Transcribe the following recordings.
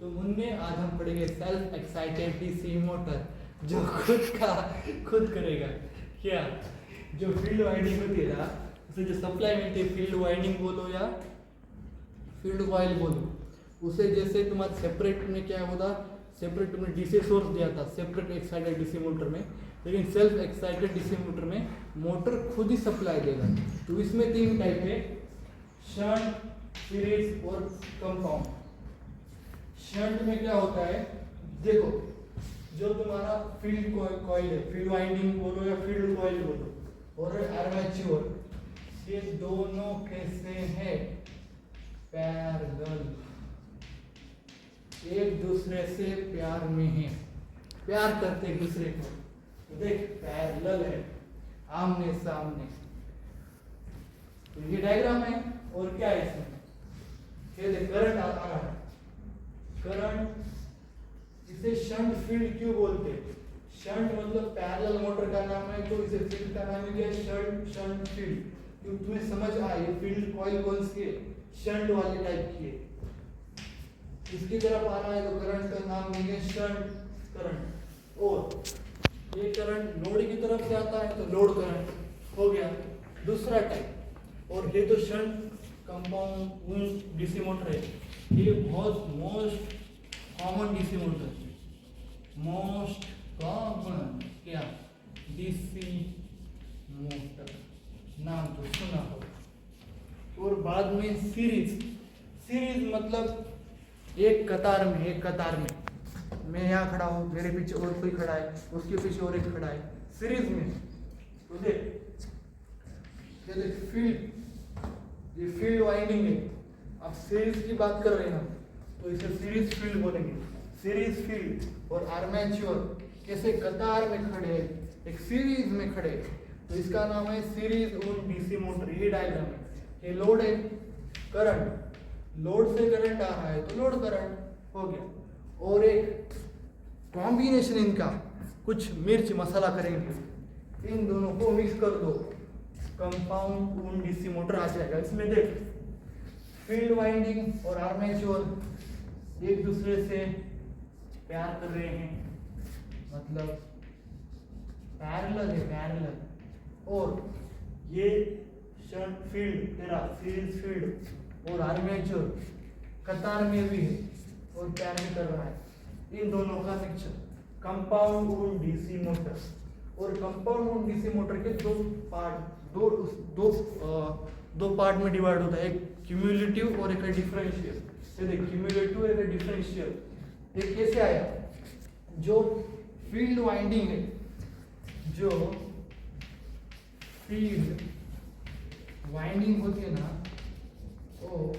तो मुन्ने आज हम पढ़ेंगे सेल्फ एक्साइटेड डीसी मोटर, जो खुद करेगा। क्या जो फील्ड वाइंडिंग होती है ना, उसे जो सप्लाई मिलती है, फील्ड वाइंडिंग बोलो या फील्ड कॉइल बोलो, उसे जैसे तुम्हारे सेपरेट में क्या होता, सेपरेट तुमने डीसी सोर्स दिया था सेपरेट एक्साइटेड डीसी मोटर में, लेकिन सेल्फ एक्साइटेड डीसी मोटर में मोटर खुद ही सप्लाई देगा। तो इसमें 3 टाइप है, शंट, सीरीज और कंपाउंड। शंट में क्या होता है, देखो जो तुम्हारा फील्ड कॉइल है, फील्ड वाइंडिंग बोलो या फील्ड कॉइल बोलो, और आर्मेचर, ये दोनों कैसे हैं, पैरेलल, एक दूसरे से प्यार में है, प्यार करते एक दूसरे को। तो देख पैरेलल है, आमने सामने। तो ये डायग्राम है। और क्या है इसमें, ये देख करंट आ रहा है, करंट। इसे शंट फील्ड क्यों बोलते हैं? शंट मतलब पैरेलल मोटर का नाम है, तो इसे फील्ड का नाम क्या है, शंट फील्ड। क्यों तुम्हें समझ आए, फील्ड कॉइल कौन सी है, शंट वाले टाइप की है। इसकी तरफ आ रहा है तो करंट का नाम देंगे शंट करंट। और ये करंट लोड की तरफ से आता है तो लोड करंट हो गया दूसरा टाइप। और ये तो शंट कंपाउंड डीसी मोटर है, ये बहुत मोस्ट कॉमन डीसी मोटर है, मोस्ट कॉमन क्या डीसी मोटर, नाम तो सुना हो। और बाद में सीरीज, सीरीज मतलब एक कतार में मैं यहाँ खड़ा हूँ, मेरे पीछे और कोई खड़ा है, उसके पीछे और एक खड़ा है, सीरीज में। तो देख ये देख फील्ड, ये फील्ड वाइंडिंग है। अब सीरीज की बात कर रहे हैं हम, तो इसे सीरीज फील्ड बोलेंगे, सीरीज फील्ड। और आर्मेचर कैसे कतार में खड़े हैं, एक सीरीज में खड़े, तो इसका नाम है सीरीज और डीसी मोटर। ये डायग्राम है, ये लोड है, करंट, लोड से करंट आ रहा है तो लोड करंट हो गया। और एक कॉम्बिनेशन इनका, कुछ मिर्च मसाला करेंगे, इन दोनों को मिक्स कर दो, कंपाउंड डीसी मोटर आ जाएगा। इसमें देख फील्ड वाइंडिंग और आर्मेचर एक दूसरे से प्यार कर रहे हैं, मतलब पैरेलल है, पैरेलल। और ये शंट फील्ड तेरा सीरीज फील्ड और आर्मेचर कतार में भी है और प्यार भी कर रहा है, इन दोनों का मिक्सचर कंपाउंड डीसी मोटर। और कंपाउंड डीसी मोटर के दो पार्ट में डिवाइड होता है, एक क्यूमुलेटिव और एक डिफरेंशियल। ये देख क्यूमुलेटिव एक डिफरेंशियल। ये कैसे आया, जो फील्ड वाइंडिंग है, जो फील्ड वाइंडिंग होती है ना, वो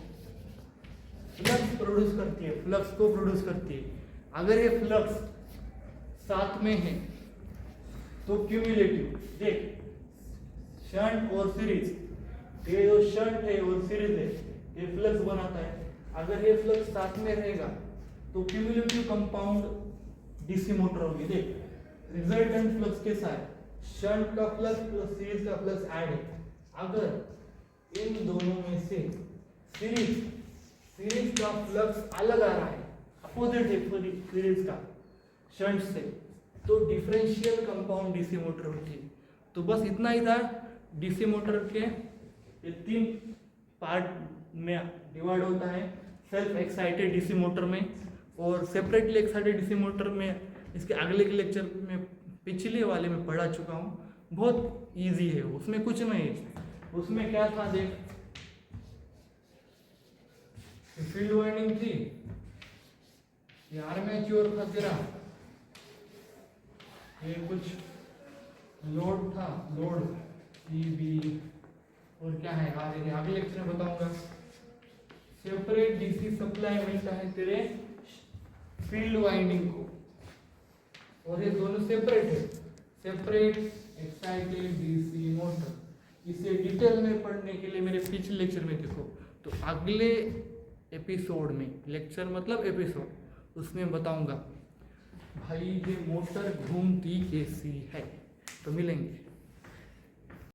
फ्लक्स प्रोड्यूस करती है, फ्लक्स को प्रोड्यूस करती है। अगर ये फ्लक्स साथ में है तो क्यूमुलेटिव, देख शंट और सीरीज, ये जो शंट है और सीरीज है, ये फ्लक्स बनाता है। अगर ये फ्लक्स साथ में रहेगा तो क्यूमुलेटिव कंपाउंड डीसी मोटर होगी। देख रिजल्टेंट फ्लक्स कैसा है, शंट का फ्लक्स प्लस सीरीज का फ्लक्स ऐड है। अगर इन दोनों में से सीरीज का फ्लक्स अलग आ रहा है, अपोजिट है सीरीज का शंट से, तो डिफरेंशियल कंपाउंड डीसी मोटर होती है। तो बस इतना ही था, डीसी मोटर के ये 3 पार्ट में डिवाइड होता है, सेल्फ एक्साइटेड डीसी मोटर में और सेपरेटली एक्साइटेड डीसी मोटर में। इसके अगले के लेक्चर में, पिछले वाले में पढ़ा चुका हूँ, बहुत इजी है, उसमें कुछ नहीं है। उसमें क्या था, देख फील्ड वाइंडिंग थी, ये आर्मेचर था तेरा, ये कुछ लोड था, लोड ईबी, और क्या है आगे अगले लेक्चर में बताऊंगा। सेपरेट डीसी सप्लाई मिलता है तेरे फील्ड वाइंडिंग को, और ये दोनों सेपरेट है, सेपरेट एक्साइटेड डीसी मोटर। इसे डिटेल में पढ़ने के लिए मेरे पिछले लेक्चर में देखो। तो अगले एपिसोड में, लेक्चर मतलब एपिसोड, उसमें बताऊंगा भाई ये मोटर घूमती कैसी है। तो मिलेंगे।